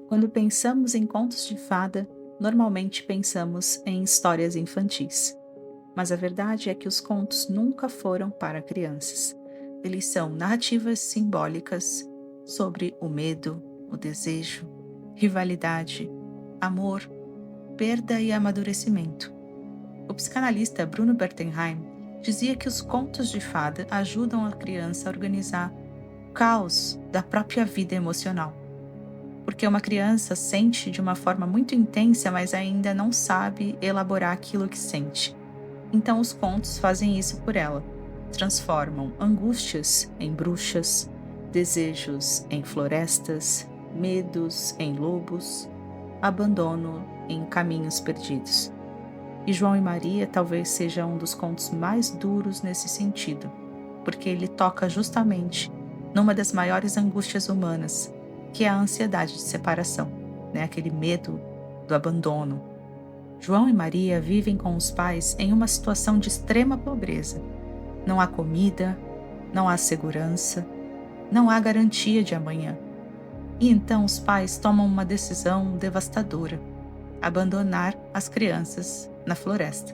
Quando pensamos em contos de fada, normalmente pensamos em histórias infantis. Mas a verdade é que os contos nunca foram para crianças. Eles são narrativas simbólicas sobre o medo, o desejo, rivalidade, amor, perda e amadurecimento. O psicanalista Bruno Bettelheim dizia que os contos de fada ajudam a criança a organizar o caos da própria vida emocional. Porque uma criança sente de uma forma muito intensa, mas ainda não sabe elaborar aquilo que sente. Então os contos fazem isso por ela. Transformam angústias em bruxas, desejos em florestas, medos em lobos, abandono em caminhos perdidos. E João e Maria talvez seja um dos contos mais duros nesse sentido, porque ele toca justamente numa das maiores angústias humanas, que é a ansiedade de separação, né? Aquele medo do abandono. João e Maria vivem com os pais em uma situação de extrema pobreza. Não há comida, não há segurança, não há garantia de amanhã. E então os pais tomam uma decisão devastadora: abandonar as crianças na floresta.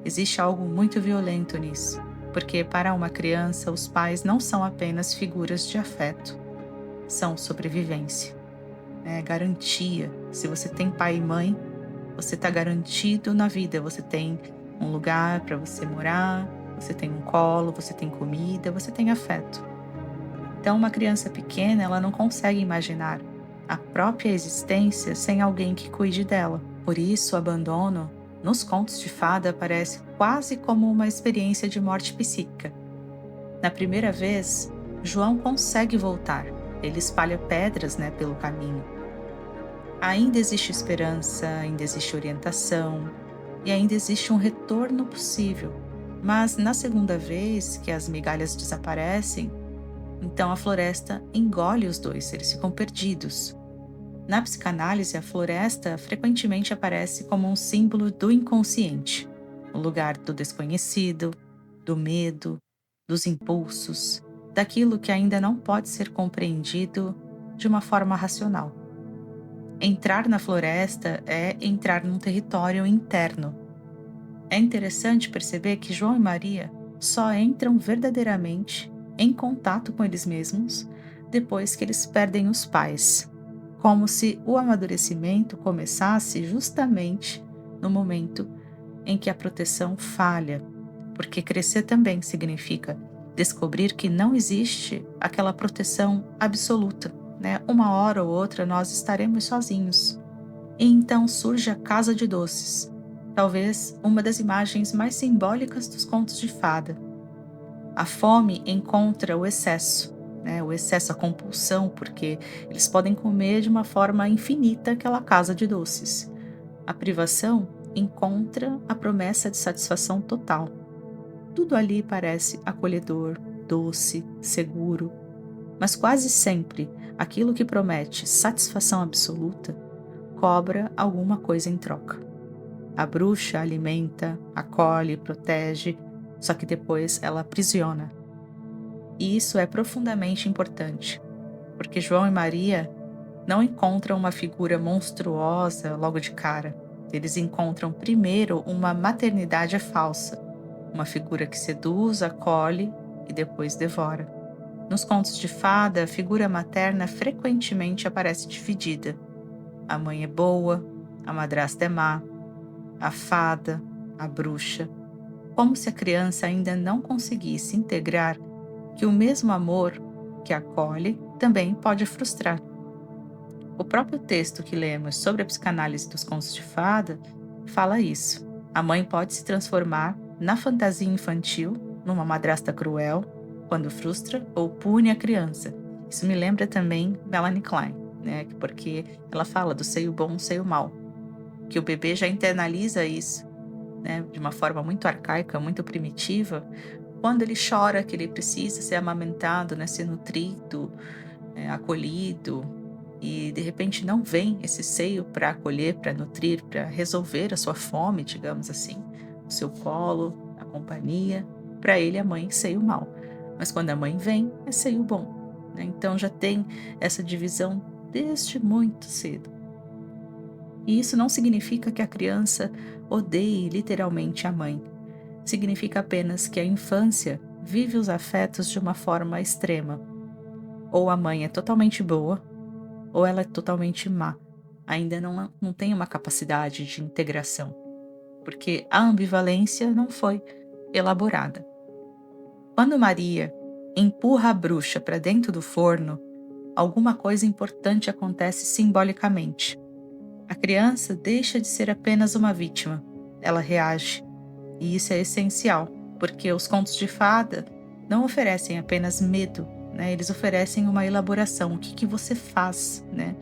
Existe algo muito violento nisso, porque para uma criança os pais não são apenas figuras de afeto, são sobrevivência, né? Garantia. Se você tem pai e mãe, você está garantido na vida, você tem um lugar para você morar, você tem um colo, você tem comida, você tem afeto. Então, uma criança pequena, ela não consegue imaginar a própria existência sem alguém que cuide dela. Por isso, o abandono, nos contos de fada, aparece quase como uma experiência de morte psíquica. Na primeira vez, João consegue voltar. Ele espalha pedras, pelo caminho. Ainda existe esperança, ainda existe orientação e ainda existe um retorno possível. Mas na segunda vez que as migalhas desaparecem, então a floresta engole os dois, eles ficam perdidos. Na psicanálise, a floresta frequentemente aparece como um símbolo do inconsciente, o lugar do desconhecido, do medo, dos impulsos, daquilo que ainda não pode ser compreendido de uma forma racional. Entrar na floresta é entrar num território interno. É interessante perceber que João e Maria só entram verdadeiramente em contato com eles mesmos depois que eles perdem os pais, como se o amadurecimento começasse justamente no momento em que a proteção falha, porque crescer também significa descobrir que não existe aquela proteção absoluta, né? Uma hora ou outra nós estaremos sozinhos. E então surge a casa de doces, talvez uma das imagens mais simbólicas dos contos de fada. A fome encontra o excesso, né? O excesso, a compulsão, porque eles podem comer de uma forma infinita aquela casa de doces. A privação encontra a promessa de satisfação total. Tudo ali parece acolhedor, doce, seguro, mas quase sempre aquilo que promete satisfação absoluta cobra alguma coisa em troca. A bruxa alimenta, acolhe, protege, só que depois ela aprisiona. E isso é profundamente importante, porque João e Maria não encontram uma figura monstruosa logo de cara. Eles encontram primeiro uma maternidade falsa, uma figura que seduz, acolhe e depois devora. Nos contos de fada, a figura materna frequentemente aparece dividida. A mãe é boa, a madrasta é má, a fada, a bruxa, como se a criança ainda não conseguisse integrar que o mesmo amor que acolhe também pode frustrar. O próprio texto que lemos sobre a psicanálise dos contos de fada fala isso. A mãe pode se transformar na fantasia infantil, numa madrasta cruel, quando frustra ou pune a criança. Isso me lembra também Melanie Klein, né? Porque ela fala do seio bom, seio mau, que o bebê já internaliza isso, né? De uma forma muito arcaica, muito primitiva, quando ele chora que ele precisa ser amamentado, né? Ser nutrido, acolhido, e de repente não vem esse seio para acolher, para nutrir, para resolver a sua fome, digamos assim, o seu colo, a companhia. Para ele a mãe é seio mau, mas quando a mãe vem é seio bom, né? Então já tem essa divisão desde muito cedo. E isso não significa que a criança odeie literalmente a mãe. Significa apenas que a infância vive os afetos de uma forma extrema. Ou a mãe é totalmente boa, ou ela é totalmente má. Ainda não tem uma capacidade de integração, porque a ambivalência não foi elaborada. Quando Maria empurra a bruxa para dentro do forno, alguma coisa importante acontece simbolicamente. A criança deixa de ser apenas uma vítima, ela reage. E isso é essencial, porque os contos de fada não oferecem apenas medo, né? Eles oferecem uma elaboração. O que você faz, né?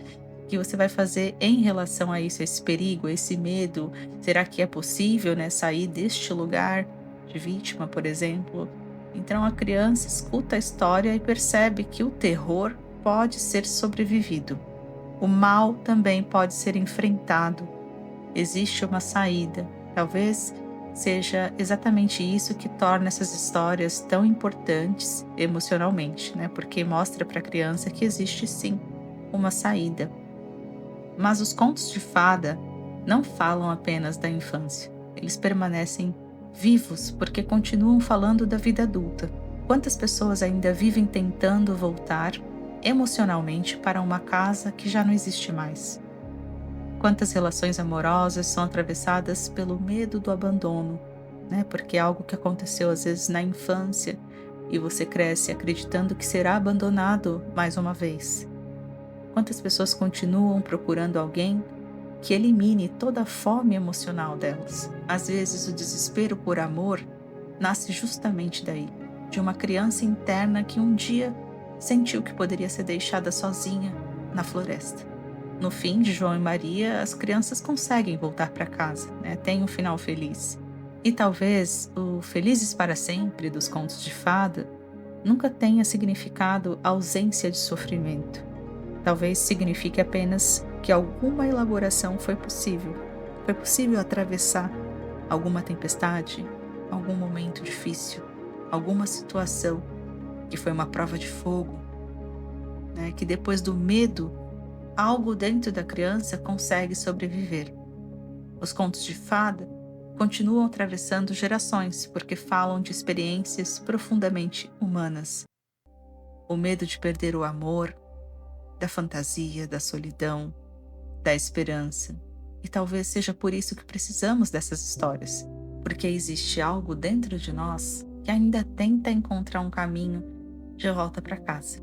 O que você vai fazer em relação a isso, a esse perigo, a esse medo? Será que é possível, né, sair deste lugar de vítima, por exemplo? Então a criança escuta a história e percebe que o terror pode ser sobrevivido. O mal também pode ser enfrentado. Existe uma saída. Talvez seja exatamente isso que torna essas histórias tão importantes emocionalmente, né? Porque mostra para a criança que existe sim uma saída. Mas os contos de fada não falam apenas da infância. Eles permanecem vivos porque continuam falando da vida adulta. Quantas pessoas ainda vivem tentando voltar emocionalmente para uma casa que já não existe mais? Quantas relações amorosas são atravessadas pelo medo do abandono, né? Porque é algo que aconteceu às vezes na infância e você cresce acreditando que será abandonado mais uma vez. Quantas pessoas continuam procurando alguém que elimine toda a fome emocional delas? Às vezes o desespero por amor nasce justamente daí, de uma criança interna que um dia sentiu que poderia ser deixada sozinha na floresta. No fim de João e Maria, as crianças conseguem voltar para casa, né? Tem um final feliz. E talvez o Felizes para Sempre dos contos de fada nunca tenha significado ausência de sofrimento. Talvez signifique apenas que alguma elaboração foi possível. Foi possível atravessar alguma tempestade, algum momento difícil, alguma situação que foi uma prova de fogo, né? Que depois do medo, algo dentro da criança consegue sobreviver. Os contos de fada continuam atravessando gerações porque falam de experiências profundamente humanas. O medo de perder o amor, da fantasia, da solidão, da esperança. E talvez seja por isso que precisamos dessas histórias, porque existe algo dentro de nós que ainda tenta encontrar um caminho de volta para casa.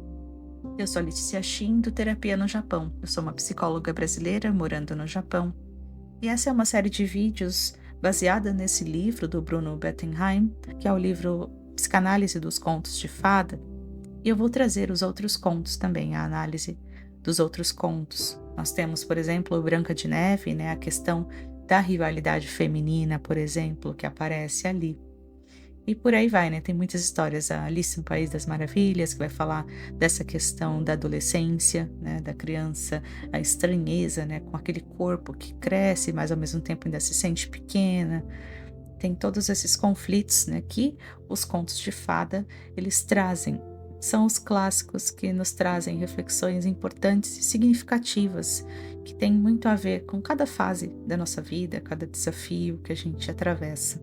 Eu sou a Letícia Shin, do Terapia no Japão. Eu sou uma psicóloga brasileira morando no Japão. E essa é uma série de vídeos baseada nesse livro do Bruno Bettelheim, que é o livro Psicanálise dos Contos de Fada. E eu vou trazer os outros contos também, a análise dos outros contos. Nós temos, por exemplo, o Branca de Neve, né, a questão da rivalidade feminina, por exemplo, que aparece ali. E por aí vai, né? Tem muitas histórias. A Alice no País das Maravilhas, que vai falar dessa questão da adolescência, né? Da criança, a estranheza, né? Com aquele corpo que cresce, mas ao mesmo tempo ainda se sente pequena. Tem todos esses conflitos, né? Que os contos de fada, eles trazem. São os clássicos que nos trazem reflexões importantes e significativas, que têm muito a ver com cada fase da nossa vida, cada desafio que a gente atravessa.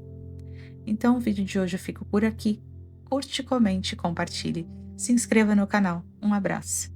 Então o vídeo de hoje eu fico por aqui. Curte, comente, compartilhe. Se inscreva no canal. Um abraço.